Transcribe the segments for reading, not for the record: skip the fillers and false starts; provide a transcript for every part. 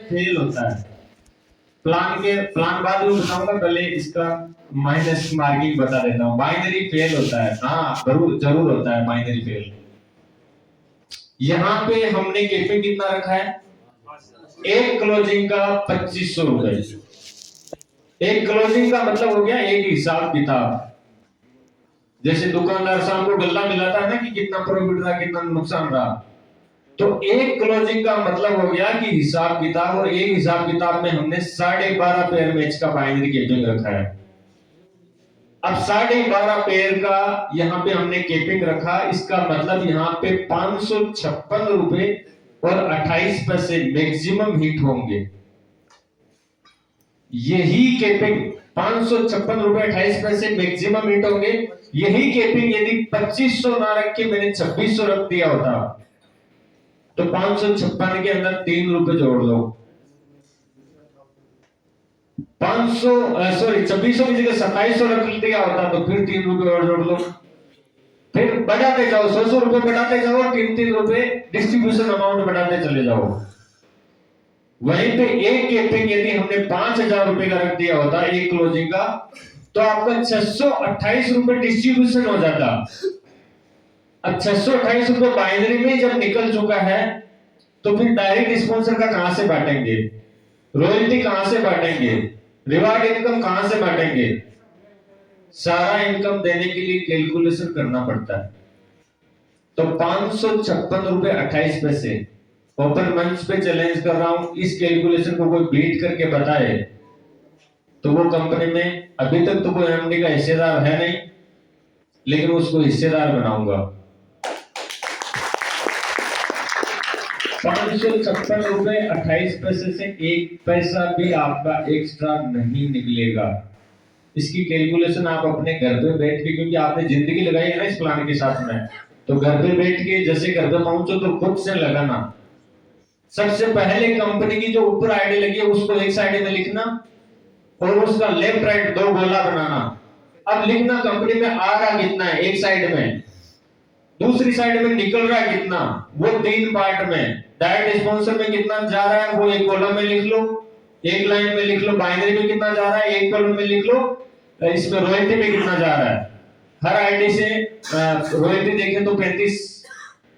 Fail होता है। Plan बाद में बताऊंगा, पहले इसका माइनस मार्किंग बता देता हूँ। बाइनरी फेल होता है, हाँ जरूर होता है बाइनरी फेल। यहाँ पे हमने केपिंग कितना रखा है, एक क्लोजिंग का 2500 रुपए। एक क्लोजिंग का मतलब हो गया एक हिसाब किताब। जैसे दुकानदार शाम को गल्ला मिलाता है ना कि कितना प्रॉफिट रहा कितना नुकसान रहा, तो एक क्लोजिंग का मतलब हो गया कि हिसाब किताब। और एक हिसाब किताब में हमने 12.5 पेयर मैच का बाइनरी केपिंग रखा है। अब 12.5 पेयर का यहाँ पे हमने केपिंग रखा, इसका मतलब यहाँ पे 556 रुपए और 28 पैसे मैक्सिमम हिट होंगे। यही केपिंग 556 रुपए 28 पैसे मैक्सिमम हिट होंगे। यही केपिंग यदि 2500 ना रख के मैंने 2600 रख दिया होता, तो 556 के अंदर 3 रुपए जोड़ लो, 2600 की जगह 2700 रख दिया होता तो फिर 3 रुपए और जोड़ लो। फिर बढ़ाते जाओ, 100 रुपए बढ़ाते जाओ, 3 रुपए डिस्ट्रीब्यूशन अमाउंट बढ़ाते चले जाओ। वहीं पे एक केपिंग यदि हमने 5000 रुपए का रख दिया होता एक क्लोजिंग का, तो आपका 628 रुपए डिस्ट्रीब्यूशन हो जाता। अब 628 रुपए बाइनरी में जब निकल चुका है, तो फिर डायरेक्ट स्पॉन्सर का कहां से बांटेंगे, रॉयल्टी कहां से बांटेंगे, रिवार्ड इनकम कहां से बांटेंगे? सारा इनकम देने के लिए कैलकुलेशन करना पड़ता है। तो 556 रुपए 28 पैसे ओपन मंच पे चैलेंज कर रहा हूं, इस कैलकुलेशन को कोई बीट करके बताए तो वो कंपनी में अभी तक तो कोई एमडी का हिस्सेदार है नहीं, लेकिन उसको हिस्सेदार बनाऊंगा। 556 रुपए 28 पैसे से 1 पैसा भी आपका एक्स्ट्रा नहीं निकलेगा। इसकी कैलकुलेशन आप अपने घर पे बैठ के, क्योंकि आपने जिंदगी लगाई है ना इस प्लान के साथ में, तो घर पे बैठ के जैसे घर पे पहुंचो तो खुद से लगाना। सबसे पहले कंपनी की जो ऊपर आईडी लगी है उसको एक साइड में लिखना और उसका लेफ्ट राइट 2 गोला बनाना। अब लिखना कंपनी में आ रहा कितना है एक साइड में, दूसरी साइड में निकल रहा है कितना, वो 3 पार्ट में। डायरेक्ट स्पॉन्सर में कितना जा रहा है वो एक कॉलम में लिख लो, एक लाइन में लिख लो। बाइनरी में कितना जा रहा है एक कॉलम में लिख लो। इसमें रॉयल्टी में कितना जा रहा है, हर आईडी से रॉयल्टी देखें तो 35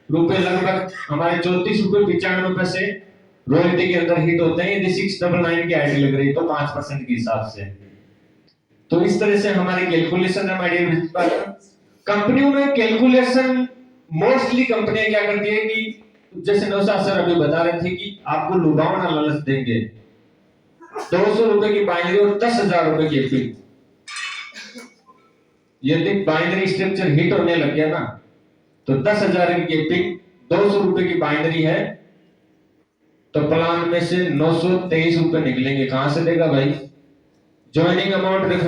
रुपए लगभग हमारे 34 रुपए 95 पैसे रॉयल्टी के अंदर हिट होते हैं। यदि 699 की आईडी लग रही है तो 5% के हिसाब से। तो इस तरह से हमारी कैलकुलेशन है। माय डियर कंपनियों में कैलकुलेशन मोस्टली कंपनियां क्या करती है कि जैसे नौशाद सर अभी बता रहे थे कि आपको लुभावना लालच देंगे, 200 रुपए की बाइनरी और 10,000 रुपए की एफडी। यदि बाइनरी स्ट्रक्चर हिट होने लग गया ना, तो 10,000 की केपिंग 200 रुपए की बाइनरी है, तो प्लान में से 923 रुपए निकलेंगे। कहां से देगा भाई? Joining amount